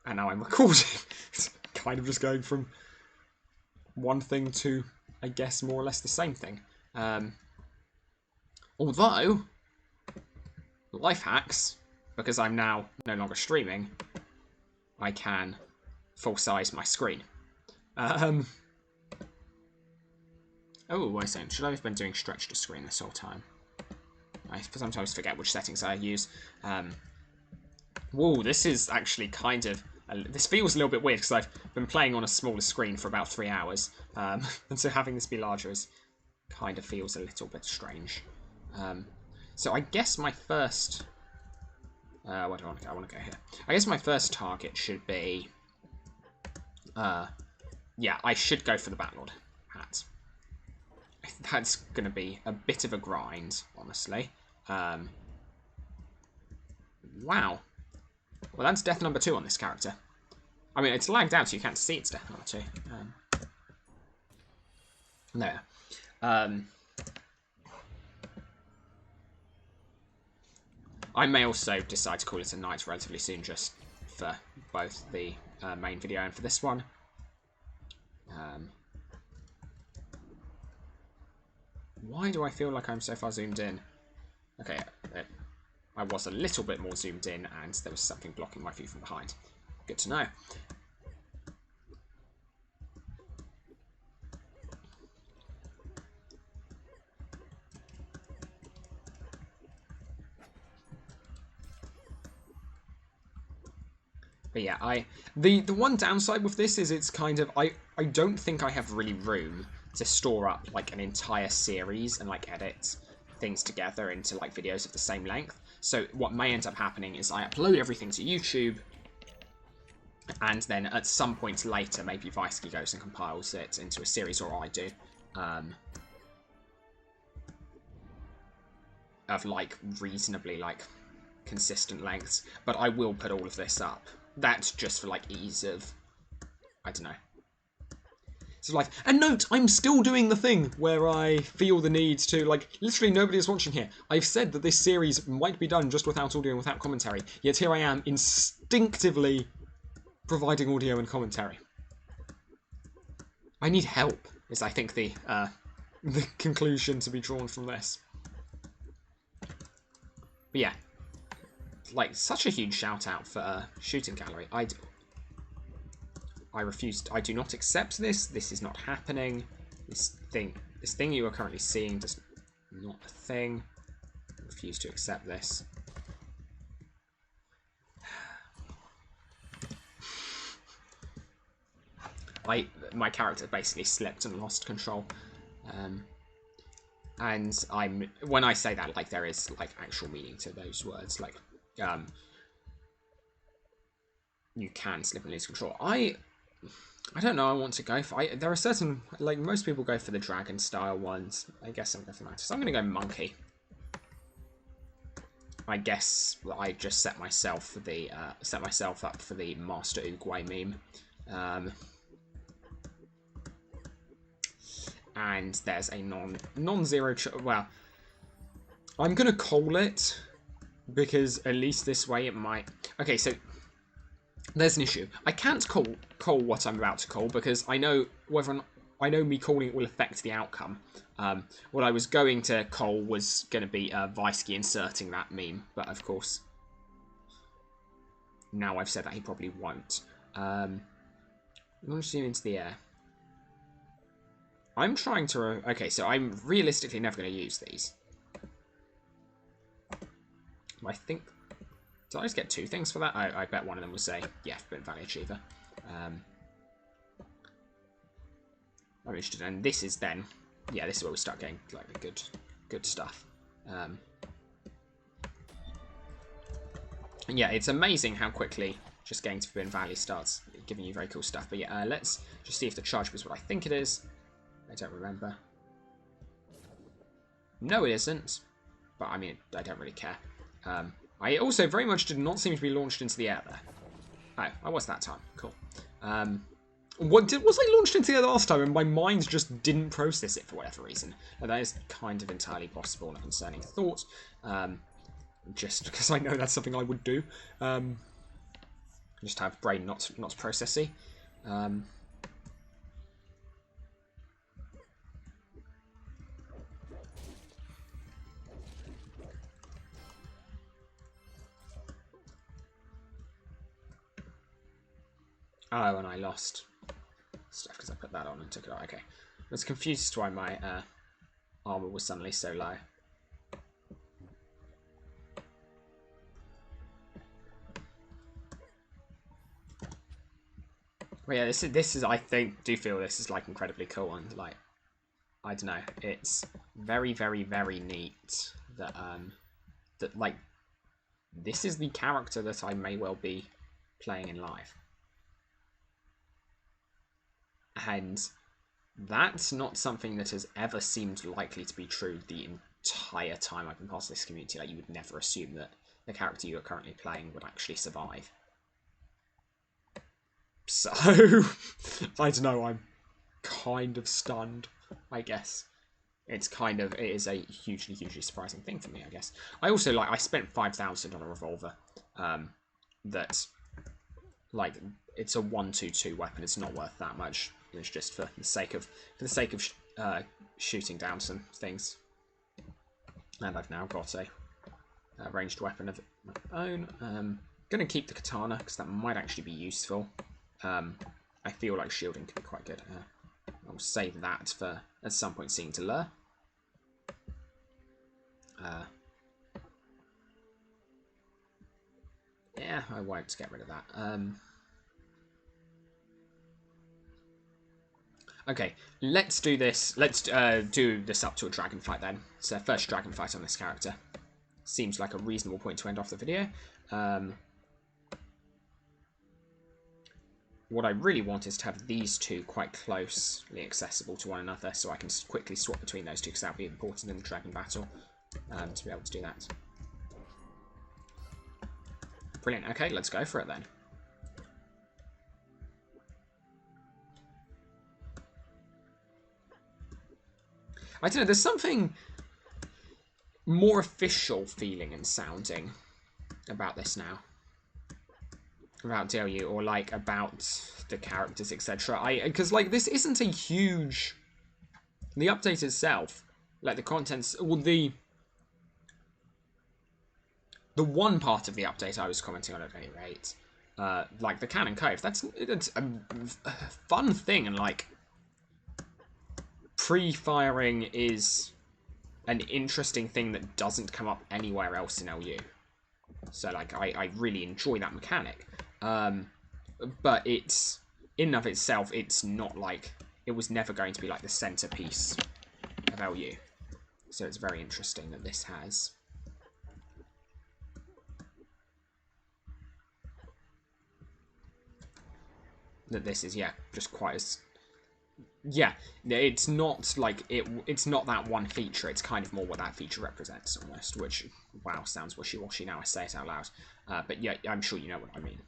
And now I'm recording. It's kind of just going from one thing to, I guess, more or less the same thing. Although, life hacks, because I'm now no longer streaming, I can full size my screen. Oh, wait a second. Should I have been doing stretch to screen this whole time? I sometimes forget which settings I use. Whoa, this is actually kind of... this feels a little bit weird because I've been playing on a smaller screen for about 3 hours. And so having this be larger is kind of feels a little bit strange. So I guess my first... where do I want to go? I want to go here. I guess my first target should be... yeah, I should go for the Batlord hat. That's going to be a bit of a grind, honestly. Wow. Well, that's death number 2 on this character. I mean, it's lagged out, so you can't see it's death number 2. There. I may also decide to call it a night relatively soon, just for both the main video and for this one. Why do I feel like I'm so far zoomed in? Okay, I was a little bit more zoomed in, and there was something blocking my view from behind. Good to know. But yeah, the one downside with this is it's kind of I don't think I have really room to store up like an entire series and like edit things together into like videos of the same length. So what may end up happening is I upload everything to YouTube, and then at some point later maybe Viceki goes and compiles it into a series, or I do, of like reasonably like consistent lengths. But I will put all of this up. That's just for like ease of, I don't know. So like, and note, I'm still doing the thing where I feel the need to, like, literally nobody is watching here. I've said that this series might be done just without audio and without commentary, yet here I am instinctively providing audio and commentary. I need help, is I think the conclusion to be drawn from this. But yeah, like, such a huge shout out for Shooting Gallery. I refuse. I do not accept this. This is not happening. This thing you are currently seeing does not a thing. I refuse to accept this. My character basically slipped and lost control, and when I say that, like, there is like actual meaning to those words. Like, you can slip and lose control. I don't know. I want to go for. There are certain, like, most people go for the dragon style ones. I guess I'm going for that. So I'm going to go monkey. I guess I just set myself for the up for the Master Oogway meme. And there's a non-zero. Well, I'm going to call it because at least this way it might. Okay, so. There's an issue. I can't call what I'm about to call because I know me calling it will affect the outcome. What I was going to call was going to be Viceki inserting that meme, but of course, now I've said that he probably won't. Launch him into the air. I'm trying to. Okay, so I'm realistically never going to use these. I think. Did I just get 2 things for that? I bet one of them was a but Valley Achiever. I'm interested, and this is then, yeah, this is where we start getting like the good stuff. And yeah, it's amazing how quickly just getting to Forbidden Valley starts giving you very cool stuff. But yeah, let's just see if the charge is what I think it is. I don't remember. No, it isn't. But I mean, I don't really care. I also very much did not seem to be launched into the air there. Oh, I was that time. Cool. Was I launched into the air last time and my mind just didn't process it for whatever reason? And that is kind of entirely possible and a concerning thought. Just because I know that's something I would do. just have brain not processy. Oh, and I lost stuff because I put that on and took it out. Okay. I was confused as to why my armor was suddenly so low. But yeah, this is I do feel this is like incredibly cool, and like I don't know, it's very, very, very neat that that like this is the character that I may well be playing in live. And that's not something that has ever seemed likely to be true the entire time I've been part of this community. Like, you would never assume that the character you're currently playing would actually survive. So, I don't know, I'm kind of stunned, I guess. It is a hugely, hugely surprising thing for me, I guess. I also, like, I spent 5,000 on a revolver. That, like, it's a 1-2-2 weapon. It's not worth that much. It's just for the sake of shooting down some things. And I've now got a ranged weapon of my own. Gonna keep the katana because that might actually be useful. I feel like shielding could be quite good. I'll save that for at some point seeing to lure. Yeah, I won't get rid of that. Okay, let's do this. Let's do this up to a dragon fight then. So first dragon fight on this character. Seems like a reasonable point to end off the video. What I really want is to have these two quite closely accessible to one another, so I can quickly swap between those two, because that would be important in the dragon battle, to be able to do that. Brilliant. Okay, let's go for it then. I don't know, there's something more official feeling and sounding about this now. About DLU, or like about the characters, etc. Because like this isn't a huge. The update itself, like the contents, well, the one part of the update I was commenting on at any rate, like the Cannon Cove. It's a fun thing, and like pre-firing is an interesting thing that doesn't come up anywhere else in LU. So like I really enjoy that mechanic. But it's, in and of itself, it's not like, it was never going to be like the centerpiece of LU. So it's very interesting that this has. That this is, yeah, just quite as, yeah, it's not like, it's not that one feature, it's kind of more what that feature represents almost, which, wow, sounds wishy-washy now I say it out loud. But yeah, I'm sure you know what I mean.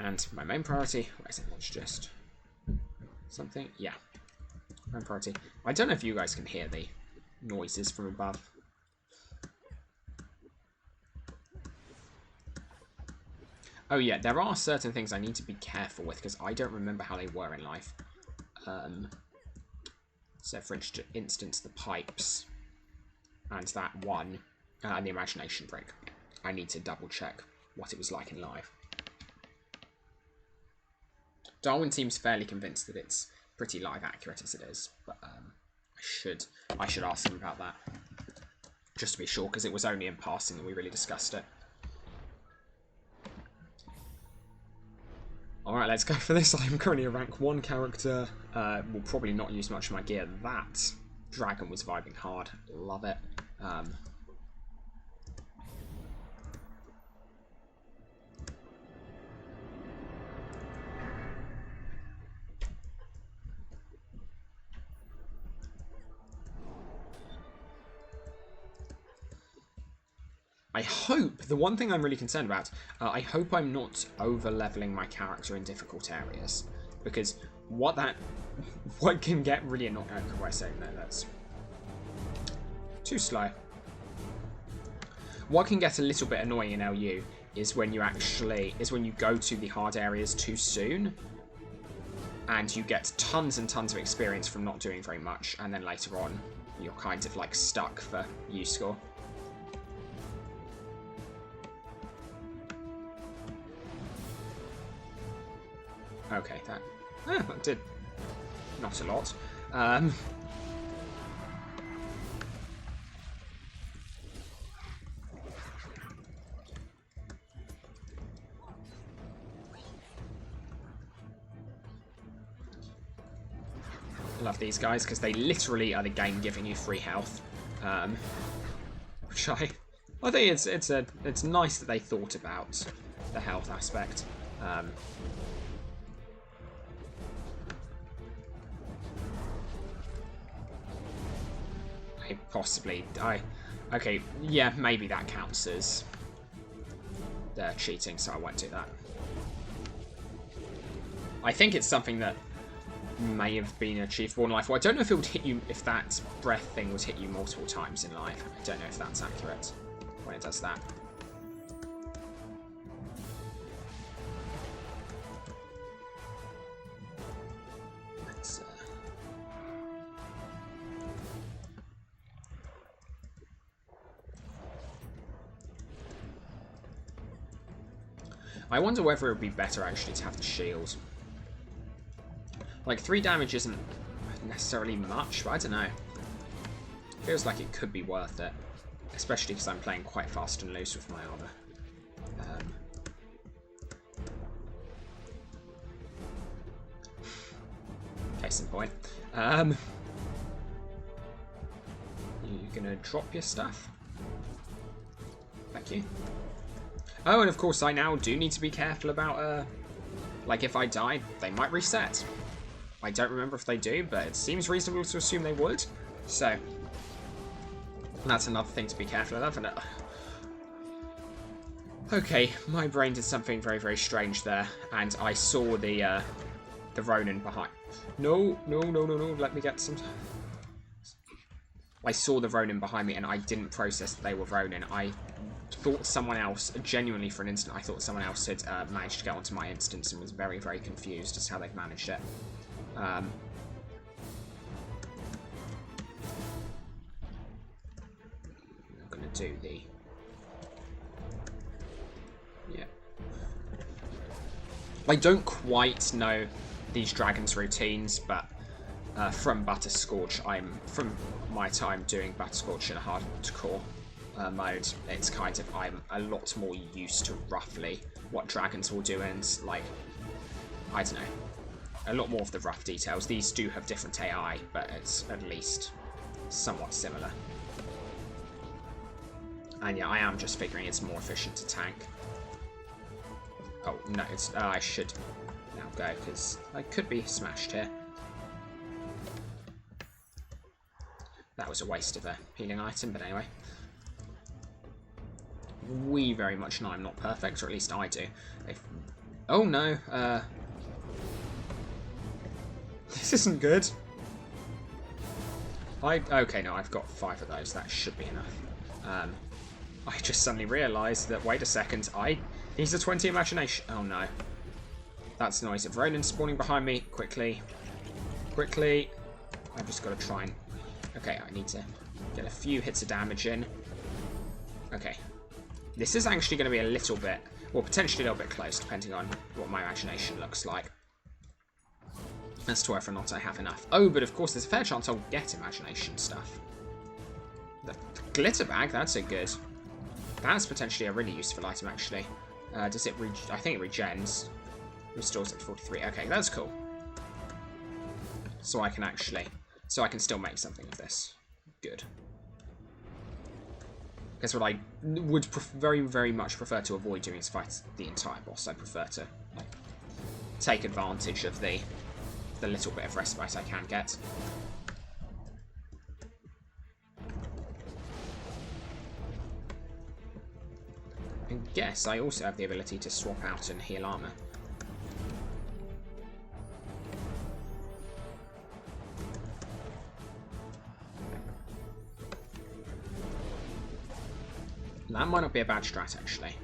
And my main priority, wait a second, let's just something, yeah. Main priority. I don't know if you guys can hear the noises from above. Oh yeah, there are certain things I need to be careful with because I don't remember how they were in life. So for instance, the pipes and that one, and the imagination brick. I need to double check what it was like in live. Darwin seems fairly convinced that it's pretty live accurate as it is, but I should ask him about that just to be sure, because it was only in passing that we really discussed it. Alright, let's go for this. I'm currently a rank 1 character. Will probably not use much of my gear. That dragon was vibing hard. Love it. I hope, the one thing I'm really concerned about, I hope I'm not over-leveling my character in difficult areas. Because what can get really annoying. Oh, I say no, that's too slow. What can get a little bit annoying in LU is when you go to the hard areas too soon, and you get tons and tons of experience from not doing very much, and then later on you're kind of like stuck for U score. Okay, that did not a lot. Love these guys because they literally are the game giving you free health, which I think it's nice that they thought about the health aspect. Okay, yeah, maybe that counts as cheating, so I won't do that. I think it's something that may have been achievable in life. Well, I don't know if it would hit you, if that breath thing would hit you multiple times in life. I don't know if that's accurate when it does that. I wonder whether it would be better actually to have the shield. Like, 3 damage isn't necessarily much, but I don't know. Feels like it could be worth it. Especially because I'm playing quite fast and loose with my armor. Case in point. You're gonna drop your stuff? Thank you. Oh, and of course I now do need to be careful about, like, if I die, they might reset. I don't remember if they do, but it seems reasonable to assume they would. So, that's another thing to be careful of. And, okay, my brain did something very, very strange there, and I saw the Ronin behind. No, let me get some... I saw the Ronin behind me, and I didn't process that they were Ronin. I thought someone else, genuinely for an instant, I thought someone else had managed to get onto my instance and was very, very confused as to how they've managed it. I'm going to do the... Yeah. I don't quite know these dragons' routines, but from Butterscorch, from my time doing Butterscorch in a hardcore mode, it's kind of, I'm a lot more used to roughly what dragons will do, and like, I don't know, a lot more of the rough details. These do have different AI, but it's at least somewhat similar. And yeah, I am just figuring it's more efficient to tank. Oh no, it's I should now go because I could be smashed here. That was a waste of a healing item, but anyway. We very much know I'm not perfect, or at least I do. Oh no, this isn't good. Okay, no, I've got 5 of those. That should be enough. I just suddenly realised that, wait a second, he's a 20 imagination. Oh no. That's noise of Ronin spawning behind me. Quickly. I've just got to try and... Okay, I need to get a few hits of damage in. Okay. This is actually going to be a little bit, well, potentially a little bit close, depending on what my imagination looks like. As to whether or not I have enough. Oh, but of course, there's a fair chance I'll get imagination stuff. The glitter bag, that's a good... That's potentially a really useful item, actually. Does it I think it regens. Restores it to 43. Okay, that's cool. So I can actually... So I can still make something of this. Good. Because what I would very, very much prefer to avoid doing is fight the entire boss. I prefer to like, take advantage of the little bit of respite I can get. I guess I also have the ability to swap out and heal armor. That might not be a bad strat, actually.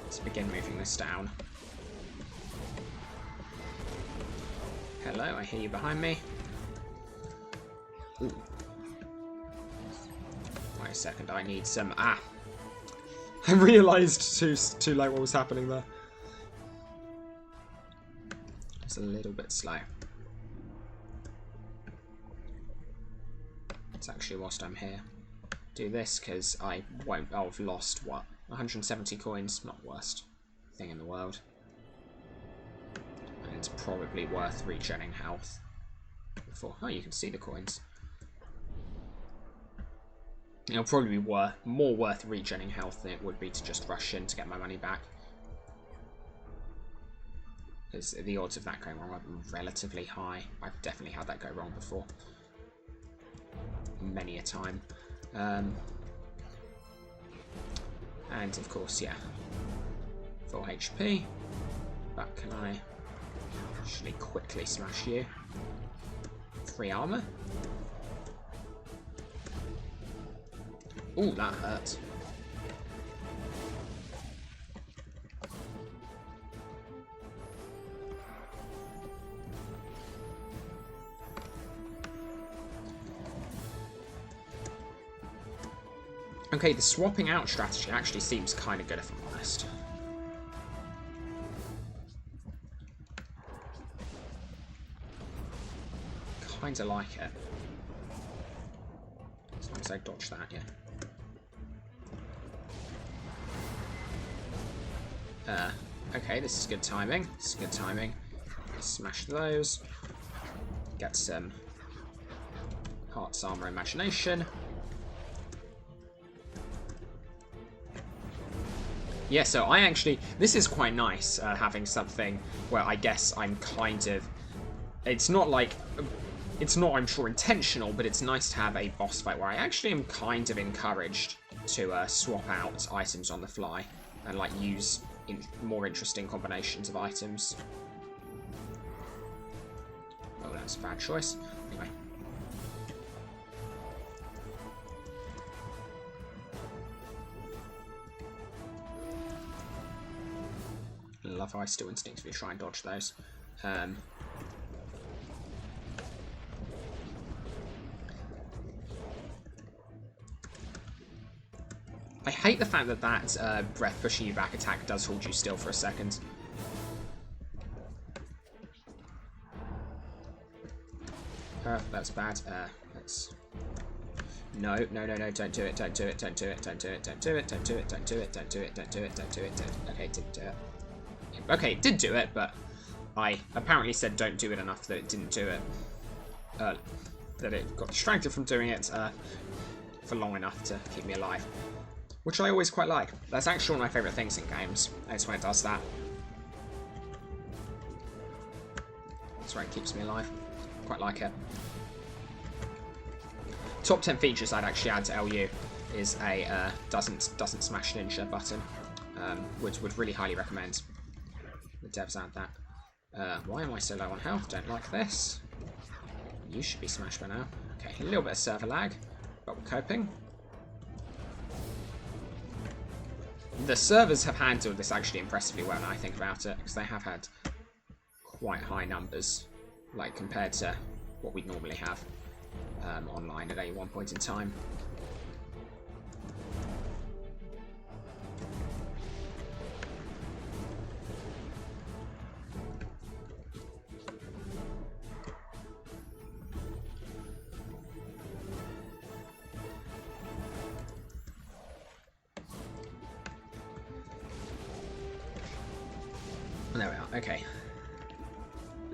Let's begin moving this down. Hello, I hear you behind me. Ooh. Wait a second, I need some... Ah! I realised too late what was happening there. It's a little bit slow. It's actually whilst I'm here. Do this, because I won't... Oh, I've lost, what? 170 coins? Not worst thing in the world. And it's probably worth regenning health. Before... Oh, you can see the coins. It'll probably be more worth regenning health than it would be to just rush in to get my money back. Because the odds of that going wrong are relatively high. I've definitely had that go wrong before. Many a time. And of course, yeah. Full HP. But can I actually quickly smash you? 3 armor? Ooh, that hurt. Okay, the swapping out strategy actually seems kind of good, if I'm honest. Kind of like it. As long as I dodge that, yeah. Okay, this is good timing. This is good timing. Smash those. Get some Heart's Armor Imagination. Yeah, so I actually... This is quite nice, having something where I guess I'm kind of... It's not like... It's not, I'm sure, intentional, but it's nice to have a boss fight where I actually am kind of encouraged to swap out items on the fly and, like, use more interesting combinations of items. Oh, that's a bad choice. Anyway. Love how I still instinctively try and dodge those. I hate the fact that that breath pushing you back attack does hold you still for a second. That's bad. Let's... No, no, no, no, don't do it, don't do it, don't do it, don't do it, don't do it, don't do it, don't do it, don't do it, don't do it, don't do it, okay, didn't do it. Okay, it did do it, but I apparently said don't do it enough that it didn't do it. That it got distracted from doing it for long enough to keep me alive. Which I always quite like. That's actually one of my favourite things in games. It's when it does that. That's why it keeps me alive. Quite like it. Top 10 features I'd actually add to LU is a doesn't smash ninja button. Would really highly recommend the devs add that. Why am I so low on health? Don't like this. You should be smashed by now. Okay, a little bit of server lag, but we're coping. The servers have handled this actually impressively well now I think about it, because they have had quite high numbers, like compared to what we'd normally have online at any one point in time. There we are, okay.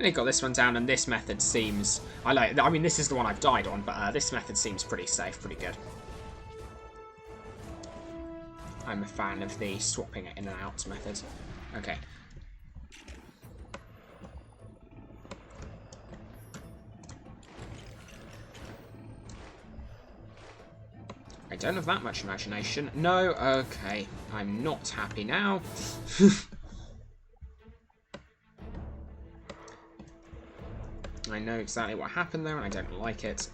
I got this one down, and this method seems... I mean, this is the one I've died on, but this method seems pretty safe, pretty good. I'm a fan of the swapping it in and out method. Okay. I don't have that much imagination. No, okay. I'm not happy now. I know exactly what happened there, and I don't like it.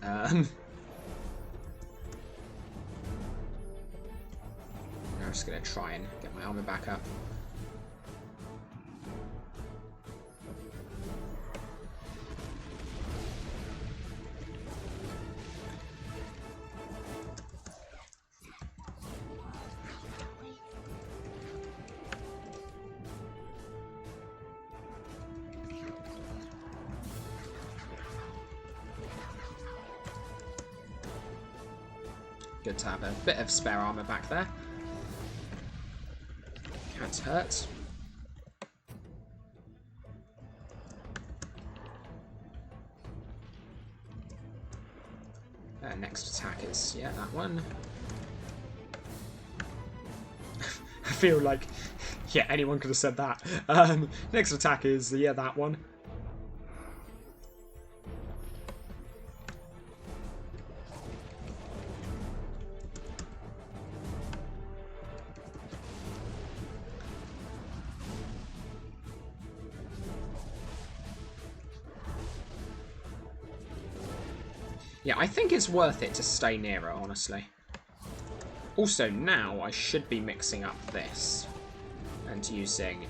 just going to try and get my armor back up. Good to have a bit of spare armor back there. Can't hurt. Next attack is, yeah, that one. I feel like, yeah, anyone could have said that. Next attack is, yeah, that one. Yeah, I think it's worth it to stay near it, honestly. Also, now I should be mixing up this and using...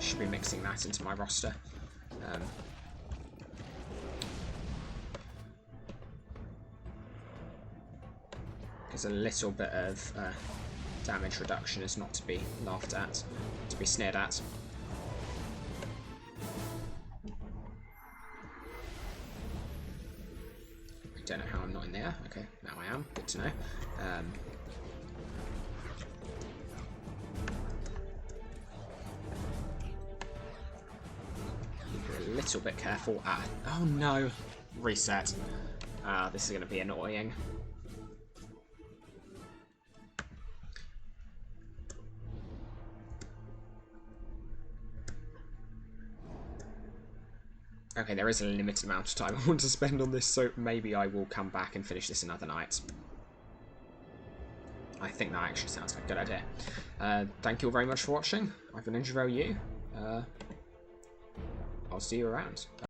should be mixing that into my roster. Because a little bit of... damage reduction is not to be laughed at, to be sneered at. I don't know how I'm not in there. Okay, now I am. Good to know. Be a little bit careful. Oh no! Reset. This is going to be annoying. Okay, there is a limited amount of time I want to spend on this, so maybe I will come back and finish this another night. I think that actually sounds like a good idea. Thank you all very much for watching. I've been Ninja Ro You. I'll see you around.